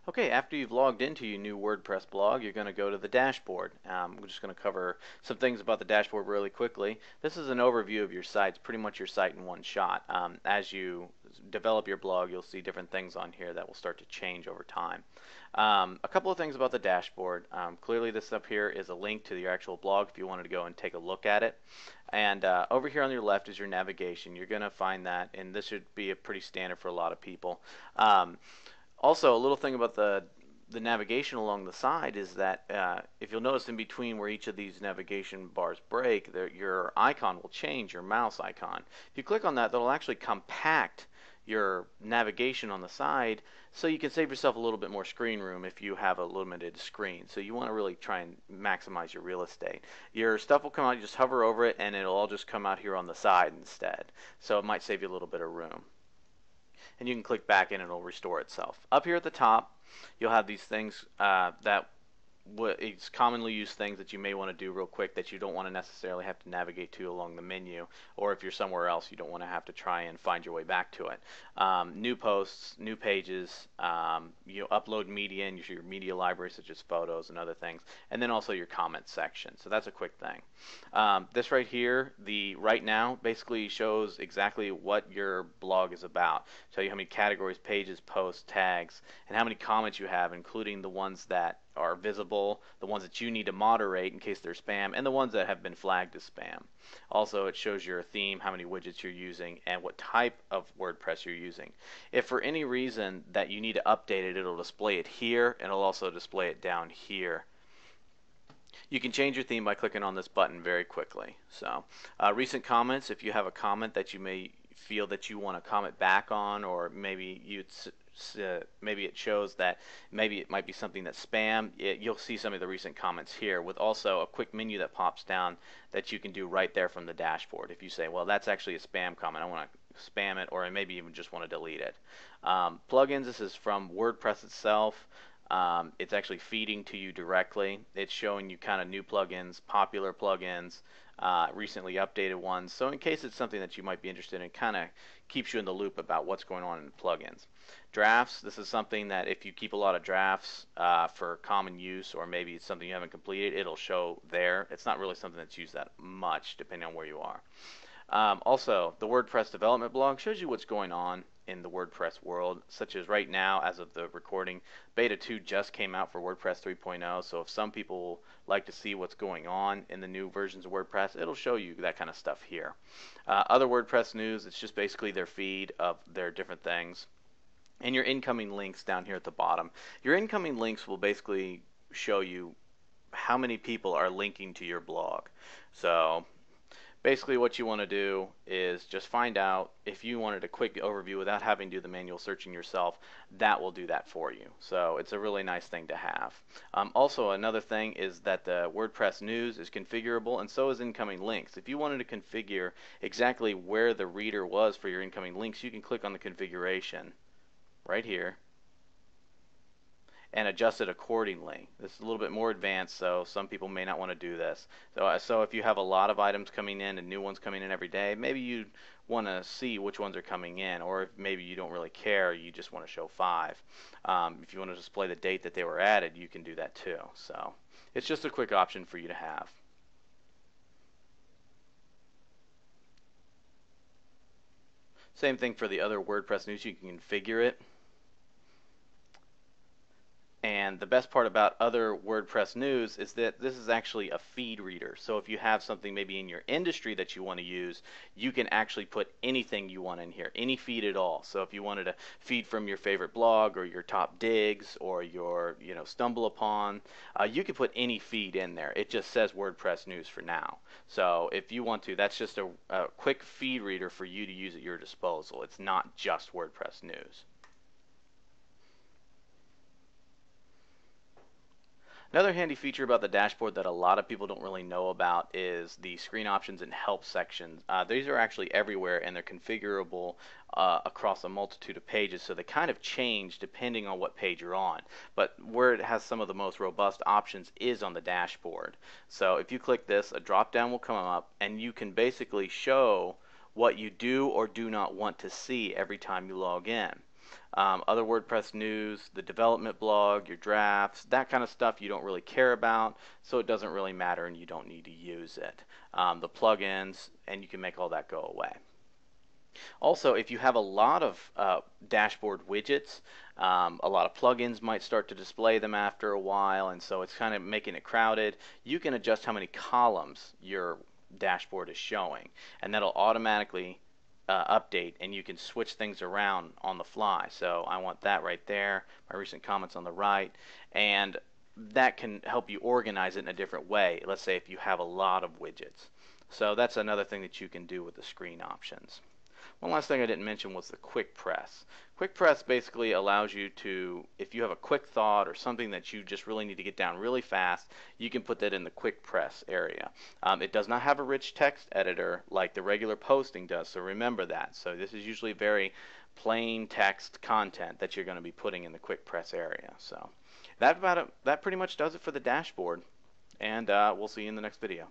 Okay, after you've logged into your new WordPress blog, you're going to go to the dashboard. We're just going to cover some things about the dashboard really quickly. This is an overview of your site. It's pretty much your site in one shot. As you develop your blog, you'll see different things on here that will start to change over time. A couple of things about the dashboard. Clearly this up here is a link to your actual blog if you wanted to go and take a look at it. And over here on your left is your navigation. You're going to find that, and this should be a pretty standard for a lot of people. Also, a little thing about the navigation along the side is that if you'll notice in between where each of these navigation bars break, your icon will change, your mouse icon. If you click on that, that'll actually compact your navigation on the side so you can save yourself a little bit more screen room if you have a limited screen. So you want to really try and maximize your real estate. Your stuff will come out, you just hover over it, and it'll all just come out here on the side instead. So it might save you a little bit of room. And you can click back in and it'll restore itself. Up here at the top, you'll have these things that it's commonly used things that you may want to do real quick that you don't want to necessarily have to navigate to along the menu, or if you're somewhere else you don't want to have to try and find your way back to it. New posts, new pages, you upload media in your media library such as photos and other things, and then also your comment section. So that's a quick thing. This right here, the right now, basically shows exactly what your blog is about. Tell you how many categories, pages, posts, tags, and how many comments you have, including the ones that are visible, the ones that you need to moderate in case they're spam, and the ones that have been flagged as spam. Also, it shows your theme, how many widgets you're using, and what type of WordPress you're using. If for any reason that you need to update it, it'll display it here, and it'll also display it down here. You can change your theme by clicking on this button very quickly. So, recent comments, if you have a comment that you may feel that you want to comment back on, or maybe maybe it shows that maybe it might be something that's spam, you'll see some of the recent comments here with also a quick menu that pops down that you can do right there from the dashboard. If you say, well, that's actually a spam comment, I want to spam it, or I maybe even just want to delete it. Plugins, this is from WordPress itself. It's actually feeding to you directly. It's showing you kind of new plugins, popular plugins, recently updated ones. So in case it's something that you might be interested in, it kind of keeps you in the loop about what's going on in the plugins. Drafts, this is something that if you keep a lot of drafts for common use, or maybe it's something you haven't completed, it'll show there. It's not really something that's used that much depending on where you are. Also, the WordPress development blog shows you what's going on in the WordPress world, such as right now, as of the recording, Beta 2 just came out for WordPress 3.0, so if some people like to see what's going on in the new versions of WordPress, it'll show you that kind of stuff here. Other WordPress news, it's just basically their feed of their different things. And your incoming links down here at the bottom. Your incoming links will basically show you how many people are linking to your blog. So basically what you want to do is just find out if you wanted a quick overview without having to do the manual searching yourself, that will do that for you. So it's a really nice thing to have. Also, another thing is that the WordPress news is configurable, and so is incoming links. If you wanted to configure exactly where the reader was for your incoming links, you can click on the configuration right here and adjust it accordingly. This is a little bit more advanced, so some people may not want to do this. So if you have a lot of items coming in and new ones coming in every day, maybe you want to see which ones are coming in, or if maybe you don't really care, you just want to show 5. If you want to display the date that they were added, you can do that too. So it's just a quick option for you to have. Same thing for the other WordPress news, you can configure it. And the best part about other WordPress news is that this is actually a feed reader. So if you have something maybe in your industry that you want to use, you can actually put anything you want in here, any feed at all. So if you wanted to feed from your favorite blog, or your top digs, or your stumble upon, you can put any feed in there. It just says WordPress news for now. So if you want to, that's just a quick feed reader for you to use at your disposal. It's not just WordPress news. Another handy feature about the dashboard that a lot of people don't really know about is the screen options and help sections. These are actually everywhere, and they're configurable across a multitude of pages, so they kind of change depending on what page you're on. But where it has some of the most robust options is on the dashboard. So if you click this, a drop down will come up, and you can basically show what you do or do not want to see every time you log in. Other WordPress news, the development blog, your drafts, that kind of stuff you don't really care about, so it doesn't really matter and you don't need to use it. The plugins, and you can make all that go away. Also, if you have a lot of dashboard widgets, a lot of plugins might start to display them after a while, and so it's kind of making it crowded. You can adjust how many columns your dashboard is showing, and that'll automatically update, and you can switch things around on the fly. So I want that right there, my recent comments on the right, and that can help you organize it in a different way. Let's say if you have a lot of widgets. So that's another thing that you can do with the screen options. One last thing I didn't mention was the quick press. Quick press basically allows you to, if you have a quick thought or something that you just really need to get down really fast, you can put that in the quick press area. It does not have a rich text editor like the regular posting does, so remember that. So this is usually very plain text content that you're going to be putting in the quick press area. So that pretty much does it for the dashboard, and we'll see you in the next video.